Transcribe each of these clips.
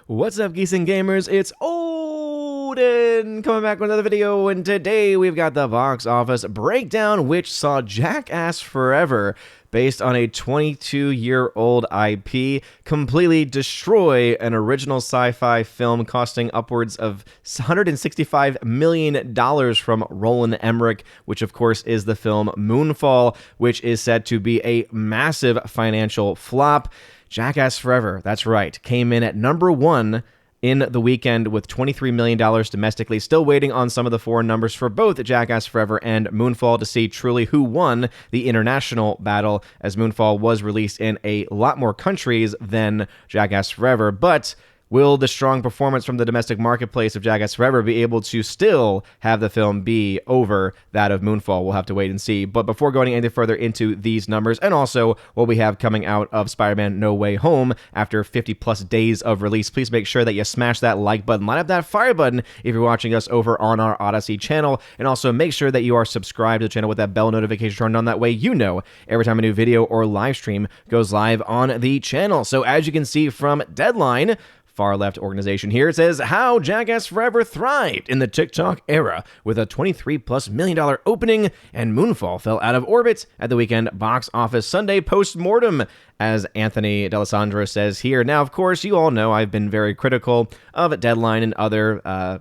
What's up, geeks and gamers? It's Odin coming back with another video, and today we've got the box office breakdown, which saw Jackass Forever, based on a 22-year-old IP, completely destroy an original sci-fi film costing upwards of $165 million from Roland Emmerich, which of course is the film Moonfall, which is said to be a massive financial flop. Jackass Forever, that's right, came in at number one in the weekend with $23 million domestically. Still waiting on some of the foreign numbers for both Jackass Forever and Moonfall to see truly who won the international battle, as Moonfall was released in a lot more countries than Jackass Forever. But will the strong performance from the domestic marketplace of Jackass Forever be able to still have the film be over that of Moonfall? We'll have to wait and see. But before going any further into these numbers, and also what we have coming out of Spider-Man No Way Home after 50-plus days of release, please make sure that you smash that like button, line up that fire button if you're watching us over on our Odyssey channel, and also make sure that you are subscribed to the channel with that bell notification turned on. That way you know every time a new video or live stream goes live on the channel. So as you can see from Deadline, far left organization here, it says how Jackass Forever thrived in the TikTok era with a $23+ million opening, and Moonfall fell out of orbit at the weekend box office Sunday post-mortem, as Anthony D'Alessandro says here. Now, of course, you all know I've been very critical of Deadline and other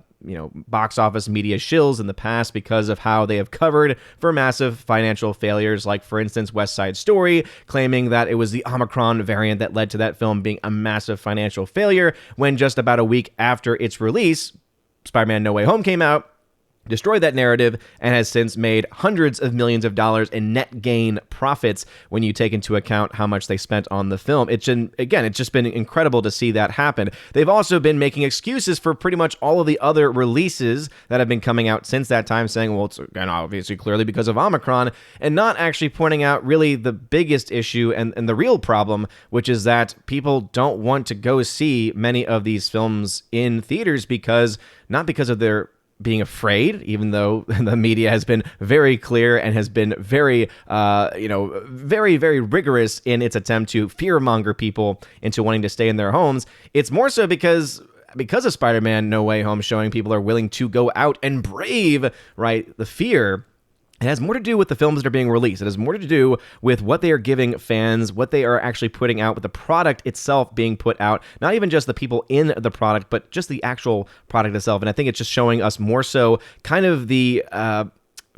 box office media shills in the past because of how they have covered for massive financial failures, like, for instance, West Side Story, claiming that it was the Omicron variant that led to that film being a massive financial failure, when just about a week after its release, Spider-Man No Way Home came out, destroyed that narrative, and has since made hundreds of millions of dollars in net gain profits when you take into account how much they spent on the film. It's just been incredible to see that happen. They've also been making excuses for pretty much all of the other releases that have been coming out since that time, saying, well, it's again, obviously clearly because of Omicron, and not actually pointing out really the biggest issue and the real problem, which is that people don't want to go see many of these films in theaters not because of their being afraid, even though the media has been very clear and has been very, very rigorous in its attempt to fearmonger people into wanting to stay in their homes. It's more so because of Spider-Man No Way Home showing people are willing to go out and brave, right, the fear. It has more to do with the films that are being released. It has more to do with what they are giving fans, what they are actually putting out, with the product itself being put out. Not even just the people in the product, but just the actual product itself. And I think it's just showing us more so kind of the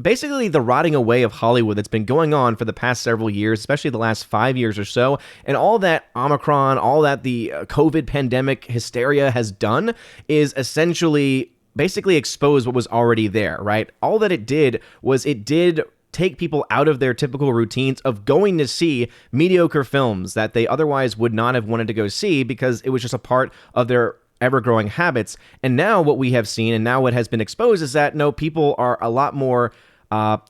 basically the rotting away of Hollywood that's been going on for the past several years, especially the last 5 years or so. And all that Omicron, all that the COVID pandemic hysteria has done is essentially basically expose what was already there, right? All that it did was it did take people out of their typical routines of going to see mediocre films that they otherwise would not have wanted to go see because it was just a part of their ever-growing habits. And now what we have seen, and now what has been exposed, is that no, people are a lot more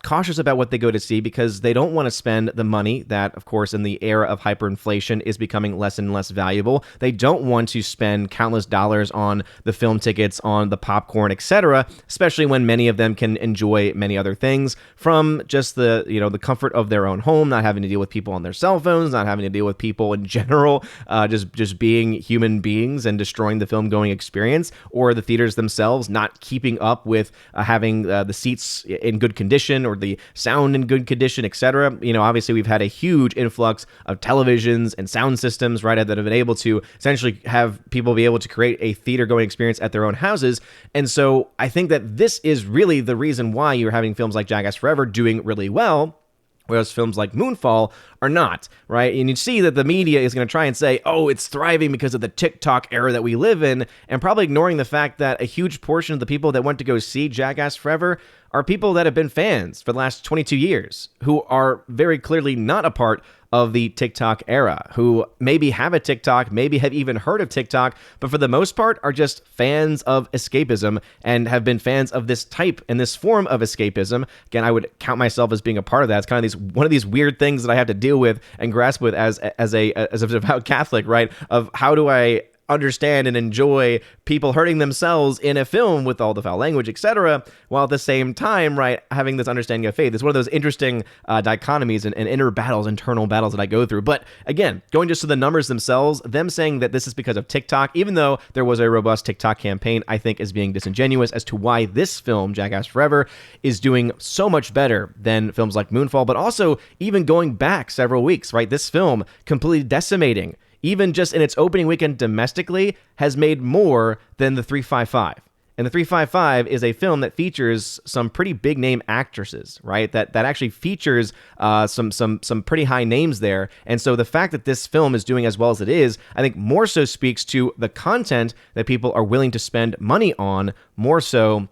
cautious about what they go to see because they don't want to spend the money that, of course, in the era of hyperinflation is becoming less and less valuable. They don't want to spend countless dollars on the film tickets, on the popcorn, etc., especially when many of them can enjoy many other things from just the comfort of their own home, not having to deal with people on their cell phones, not having to deal with people in general, just being human beings and destroying the film-going experience, or the theaters themselves not keeping up with having the seats in good condition or the sound in good condition, etc. Obviously we've had a huge influx of televisions and sound systems, right, that have been able to essentially have people be able to create a theater-going experience at their own houses. And so I think that this is really the reason why you're having films like Jackass Forever doing really well, whereas films like Moonfall are not, right? And you see that the media is going to try and say, oh, it's thriving because of the TikTok era that we live in, and probably ignoring the fact that a huge portion of the people that went to go see Jackass Forever are people that have been fans for the last 22 years, who are very clearly not a part of the TikTok era, who maybe have a TikTok, maybe have even heard of TikTok, but for the most part are just fans of escapism and have been fans of this type and this form of escapism. Again, I would count myself as being a part of that. It's kind of one of these weird things that I have to deal with and grasp with as a devout Catholic, right? Of how do I understand and enjoy people hurting themselves in a film with all the foul language, etc., while at the same time, right, having this understanding of faith. It's one of those interesting dichotomies and inner battles, internal battles that I go through. But again, going just to the numbers themselves, them saying that this is because of TikTok, even though there was a robust TikTok campaign, I think is being disingenuous as to why this film, Jackass Forever, is doing so much better than films like Moonfall, but also even going back several weeks, right? This film completely decimating, even just in its opening weekend domestically, has made more than the 355. And the 355 is a film that features some pretty big name actresses, right? That actually features some pretty high names there. And so the fact that this film is doing as well as it is, I think more so speaks to the content that people are willing to spend money on, more so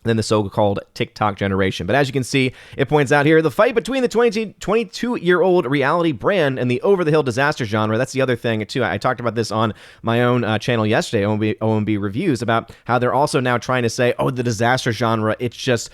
than the so-called TikTok generation. But as you can see, it points out here, the fight between the 22-year-old reality brand and the over-the-hill disaster genre. That's the other thing, too. I talked about this on my own channel yesterday, OMB Reviews, about how they're also now trying to say, oh, the disaster genre, it's just,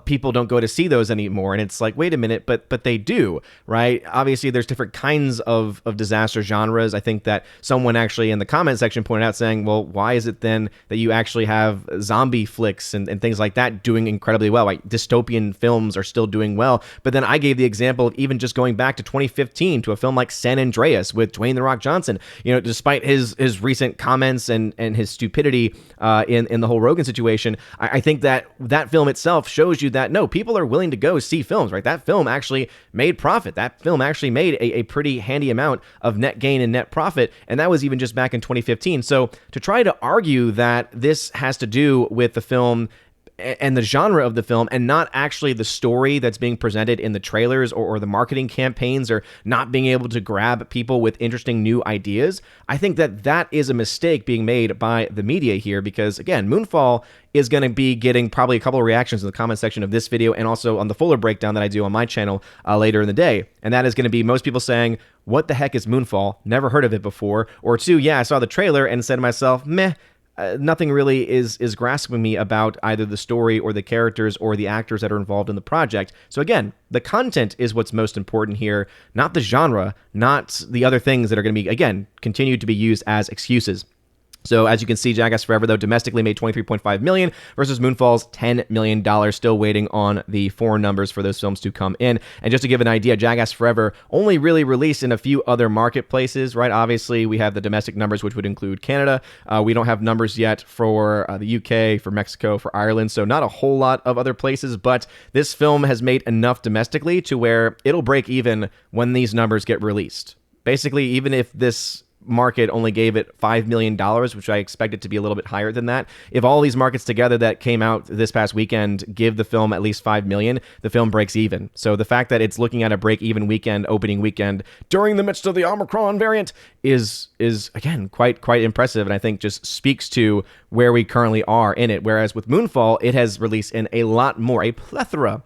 people don't go to see those anymore. And it's like, wait a minute, but they do, right? Obviously, there's different kinds of disaster genres. I think that someone actually in the comment section pointed out saying, well, why is it then that you actually have zombie flicks and things like that doing incredibly well? Like, dystopian films are still doing well. But then I gave the example of even just going back to 2015 to a film like San Andreas with Dwayne "The Rock" Johnson. You know, despite his recent comments and his stupidity in the whole Rogan situation, I think that film itself shows you that, no, people are willing to go see films, right? That film actually made profit. That film actually made a pretty handy amount of net gain and net profit, and that was even just back in 2015. So to try to argue that this has to do with the film and the genre of the film and not actually the story that's being presented in the trailers or the marketing campaigns, or not being able to grab people with interesting new ideas, I think that is a mistake being made by the media here, because again, Moonfall is going to be getting probably a couple of reactions in the comment section of this video and also on the fuller breakdown that I do on my channel later in the day. And that is going to be most people saying, what the heck is Moonfall? Never heard of it before. Or two, yeah, I saw the trailer and said to myself, meh, nothing really is grasping me about either the story or the characters or the actors that are involved in the project. So again, the content is what's most important here, not the genre, not the other things that are going to be, again, continue to be used as excuses. So as you can see, Jackass Forever, though, domestically made $23.5 million versus Moonfall's $10 million. Still waiting on the foreign numbers for those films to come in. And just to give an idea, Jackass Forever only really released in a few other marketplaces, right? Obviously, we have the domestic numbers, which would include Canada. We don't have numbers yet for the UK, for Mexico, for Ireland. So not a whole lot of other places, but this film has made enough domestically to where it'll break even when these numbers get released. Basically, even if this market only gave it $5 million, which I expect it to be a little bit higher than that. If all these markets together that came out this past weekend give the film at least $5 million, the film breaks even. So the fact that it's looking at a break-even weekend, opening weekend, during the midst of the Omicron variant is again, quite impressive, and I think just speaks to where we currently are in it. Whereas with Moonfall, it has released in a lot more, a plethora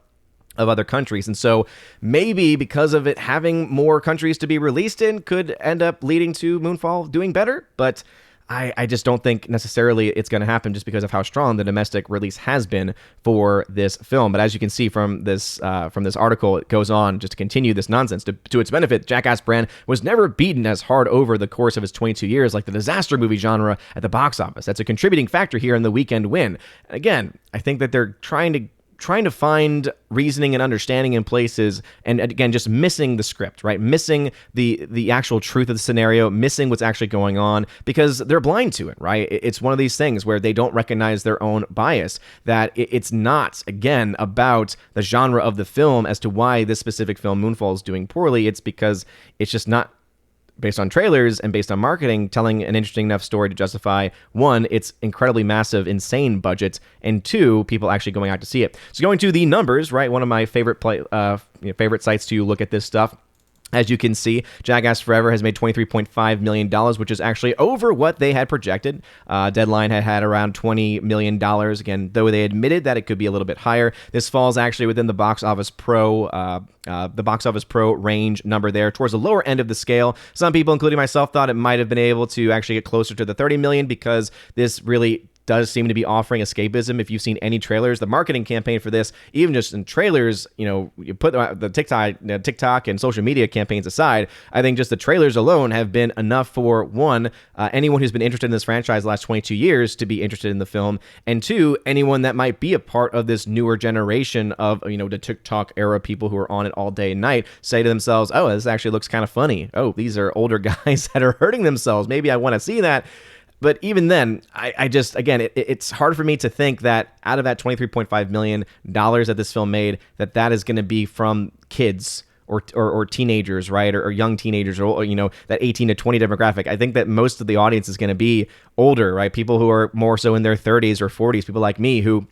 of other countries. And so maybe because of it having more countries to be released in could end up leading to Moonfall doing better. But I just don't think necessarily it's going to happen just because of how strong the domestic release has been for this film. But as you can see from this article, it goes on just to continue this nonsense. To its benefit, Jackass brand was never beaten as hard over the course of its 22 years like the disaster movie genre at the box office. That's a contributing factor here in the weekend win. Again, I think that they're trying to find reasoning and understanding in places, and again, just missing the script, right? Missing the actual truth of the scenario, missing what's actually going on, because they're blind to it, right? It's one of these things where they don't recognize their own bias, that it's not, again, about the genre of the film as to why this specific film, Moonfall, is doing poorly. It's because it's just not, based on trailers and based on marketing, telling an interesting enough story to justify, one, its incredibly massive, insane budget, and two, people actually going out to see it. So going to the numbers, right, one of my favorite favorite sites to look at this stuff. As you can see, Jackass Forever has made $23.5 million, which is actually over what they had projected. Deadline had around $20 million. Again, though they admitted that it could be a little bit higher, this falls actually within the Box Office Pro range number there, towards the lower end of the scale. Some people, including myself, thought it might have been able to actually get closer to the $30 million because this really does seem to be offering escapism. If you've seen any trailers, the marketing campaign for this, even just in trailers, you put the TikTok and social media campaigns aside, I think just the trailers alone have been enough for one, anyone who's been interested in this franchise the last 22 years to be interested in the film, and two, anyone that might be a part of this newer generation of, the TikTok era people who are on it all day and night, say to themselves, oh, this actually looks kind of funny. Oh, these are older guys that are hurting themselves. Maybe I want to see that. But even then, I just, again, it's hard for me to think that out of that $23.5 million that this film made, that is going to be from kids or teenagers, right? Or young teenagers, or, that 18 to 20 demographic. I think that most of the audience is going to be older, right? People who are more so in their 30s or 40s, people like me who,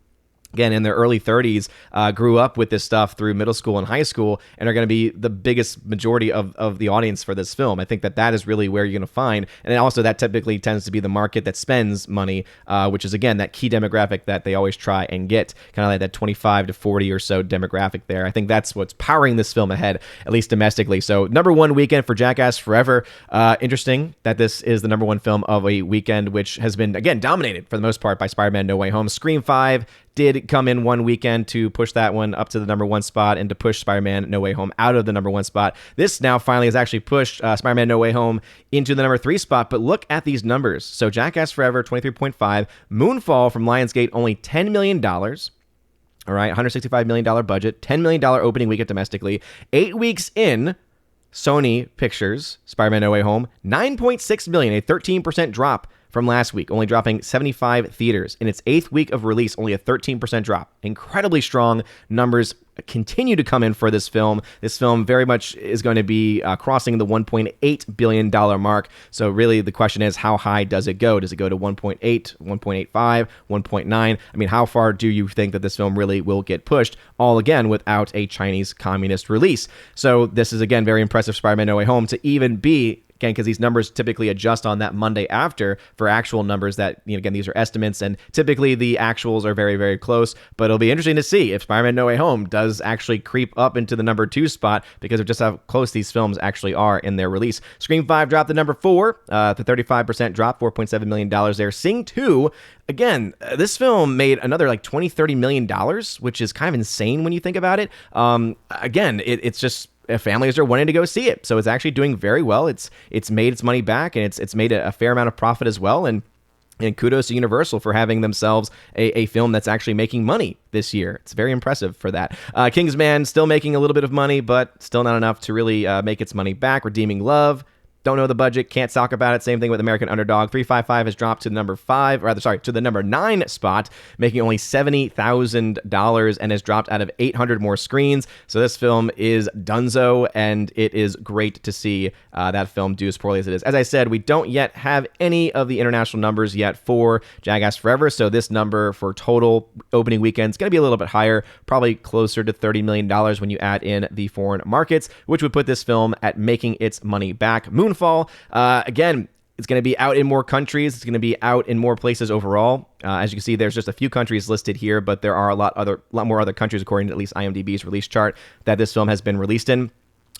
again, in their early 30s, grew up with this stuff through middle school and high school, and are going to be the biggest majority of the audience for this film. I think that is really where you're going to find. And then also that typically tends to be the market that spends money, which is, again, that key demographic that they always try and get, kind of like that 25 to 40 or so demographic there. I think that's what's powering this film ahead, at least domestically. So number one weekend for Jackass Forever. Interesting that this is the number one film of a weekend, which has been, again, dominated for the most part by Spider-Man No Way Home. Scream 5 did come in one weekend to push that one up to the number one spot and to push Spider-Man No Way Home out of the number one spot. This now finally has actually pushed Spider-Man No Way Home into the number 3 spot, but look at these numbers. So Jackass Forever, 23.5. Moonfall from Lionsgate, only $10 million. All right, $165 million budget, $10 million opening weekend domestically. 8 weeks in, Sony Pictures, Spider-Man No Way Home, $9.6 million, a 13% drop from last week, only dropping 75 theaters. In its 8th week of release, only a 13% drop. Incredibly strong numbers continue to come in for this film. This film very much is going to be crossing the $1.8 billion mark. So really the question is, how high does it go? Does it go to 1.8, 1.85, 1.9? I mean, how far do you think that this film really will get pushed? All again without a Chinese communist release. So this is, again, very impressive Spider-Man No Way Home to even be, again, because these numbers typically adjust on that Monday after for actual numbers that, again, these are estimates, and typically the actuals are very, very close. But it'll be interesting to see if Spider-Man No Way Home does actually creep up into the number 2 spot, because of just how close these films actually are in their release. Scream 5 dropped to number 4, the 35% drop, $4.7 million there. Sing 2, again, this film made another like $20-30 million, which is kind of insane when you think about it. Again, it's just, families are wanting to go see it, so it's actually doing very well. It's made its money back, and it's made a fair amount of profit as well. And kudos to Universal for having themselves a film that's actually making money this year. It's very impressive for that. Kingsman still making a little bit of money, but still not enough to really make its money back. Redeeming Love, don't know the budget, can't talk about it. Same thing with American Underdog. 355 has dropped to the number 9 spot, making only $70,000, and has dropped out of 800 more screens. So this film is donezo, and it is great to see that film do as poorly as it is. As I said, we don't yet have any of the international numbers yet for Jackass Forever, so this number for total opening weekend is going to be a little bit higher, probably closer to $30 million when you add in the foreign markets, which would put this film at making its money back. Moonfall, again, it's going to be out in more countries. It's going to be out in more places overall. As you can see, there's just a few countries listed here, but there are a lot more other countries, according to at least IMDb's release chart, that this film has been released in.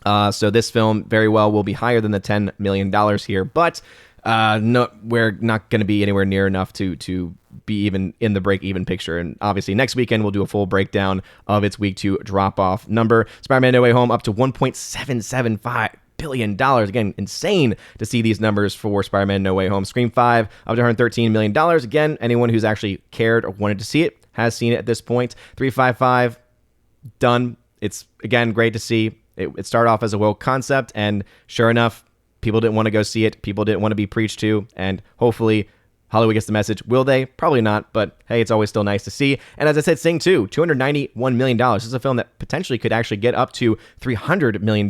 So this film very well will be higher than the $10 million here, but no, we're not going to be anywhere near enough to be even in the break-even picture. And obviously next weekend we'll do a full breakdown of its week 2 drop-off number. Spider-Man No Way Home up to $1.775 billion. Again, insane to see these numbers for Spider-Man No Way Home. Scream 5 up to $113 million. Again, anyone who's actually cared or wanted to see it has seen it at this point. 355 done. It's, again, great to see. It started off as a woke concept, and sure enough, people didn't want to go see it. People didn't want to be preached to, and hopefully Hollywood gets the message. Will they? Probably not, but hey, it's always still nice to see. And as I said, Sing 2, $291 million. This is a film that potentially could actually get up to $300 million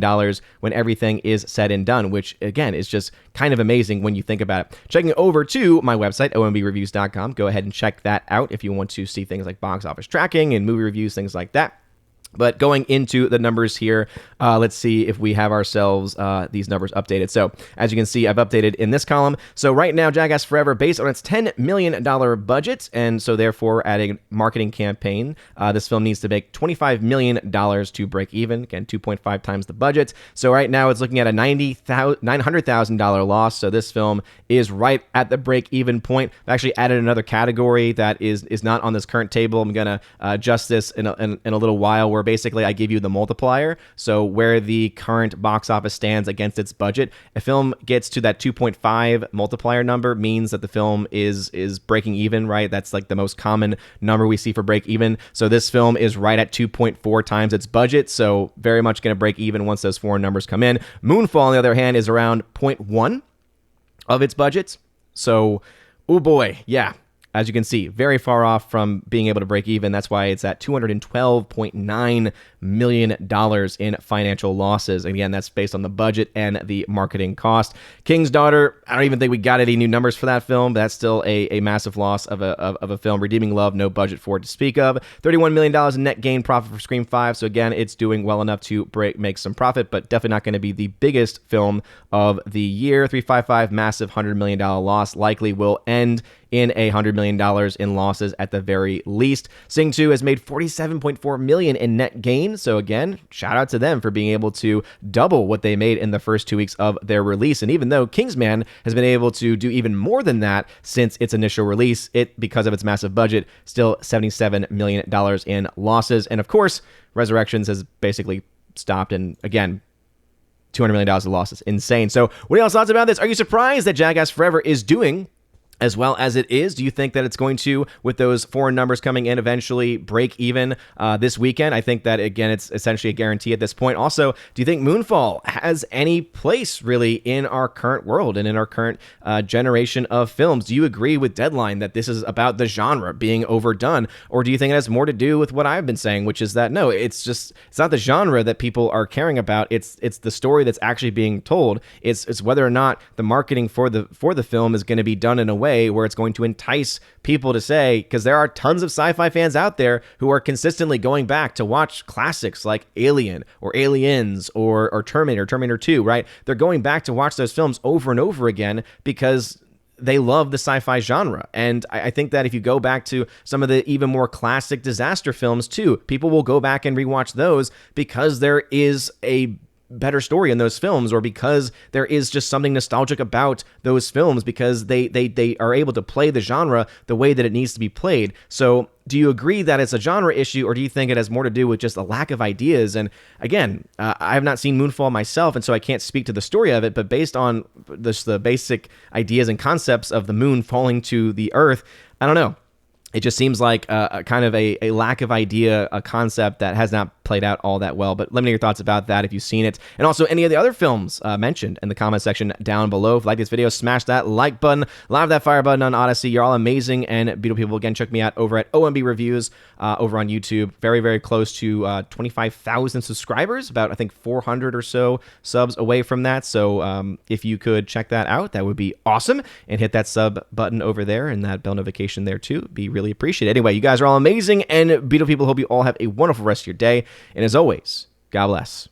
when everything is said and done, which, again, is just kind of amazing when you think about it. Checking over to my website, ombreviews.com. Go ahead and check that out if you want to see things like box office tracking and movie reviews, things like that. But going into the numbers here, let's see if we have ourselves these numbers updated. So as you can see, I've updated in this column. So right now, Jackass Forever, based on its $10 million budget, and so therefore adding marketing campaign, this film needs to make $25 million to break even. Again, 2.5 times the budget. So right now it's looking at a $900,000 loss. So this film is right at the break-even point. I've actually added another category that is not on this current table. I'm going to adjust this in a little while, where basically I give you the multiplier. So where the current box office stands against its budget. A film gets to that 2.5 multiplier number means that the film is breaking even, right? That's like the most common number we see for break even. So this film is right at 2.4 times its budget. So very much going to break even once those foreign numbers come in. Moonfall, on the other hand, is around 0.1 of its budget. So, oh boy, yeah. As you can see, very far off from being able to break even. That's why it's at $212.9 million in financial losses. Again, that's based on the budget and the marketing cost. King's Daughter, I don't even think we got any new numbers for that film, but that's still a massive loss of a film. Redeeming Love, no budget for it to speak of. $31 million in net gain profit for Scream 5. So again, it's doing well enough to make some profit, but definitely not going to be the biggest film of the year. 355, massive $100 million loss, likely will end in $100 million in losses at the very least. Sing 2 has made $47.4 million in net gain. So again, shout out to them for being able to double what they made in the first 2 weeks of their release. And even though Kingsman has been able to do even more than that since its initial release, because of its massive budget, still $77 million in losses. And of course, Resurrections has basically stopped, and again, $200 million of losses. Insane. So what are y'all's thoughts about this? Are you surprised that Jackass Forever is doing as well as it is? Do you think that it's going to, with those foreign numbers coming in, eventually break even this weekend? I think that, again, it's essentially a guarantee at this point. Also, do you think Moonfall has any place really in our current world and in our current generation of films? Do you agree with Deadline that this is about the genre being overdone? Or do you think it has more to do with what I've been saying, which is that, no, it's not the genre that people are caring about. It's the story that's actually being told. It's whether or not the marketing for the film is going to be done in a way where it's going to entice people to say, because there are tons of sci-fi fans out there who are consistently going back to watch classics like Alien or Aliens or Terminator 2, right? They're going back to watch those films over and over again because they love the sci-fi genre. And I think that if you go back to some of the even more classic disaster films too, people will go back and rewatch those because there is a better story in those films, or because there is just something nostalgic about those films, because they are able to play the genre the way that it needs to be played. So do you agree that it's a genre issue, or do you think it has more to do with just a lack of ideas? And again, I have not seen Moonfall myself, and so I can't speak to the story of it, but based on the basic ideas and concepts of the moon falling to the earth, I don't know. It just seems like a kind of a lack of idea, a concept that has not played out all that well. But let me know your thoughts about that if you've seen it. And also any of the other films mentioned in the comment section down below. If you like this video, smash that like button, live that fire button on Odyssey. You're all amazing and beautiful people. Again, check me out over at OMB Reviews over on YouTube. Very, very close to 25,000 subscribers, about I think 400 or so subs away from that. So if you could check that out, that would be awesome. And hit that sub button over there and that bell notification there too. It'd be really appreciated. Anyway, you guys are all amazing and beautiful people. Hope you all have a wonderful rest of your day. And as always, God bless.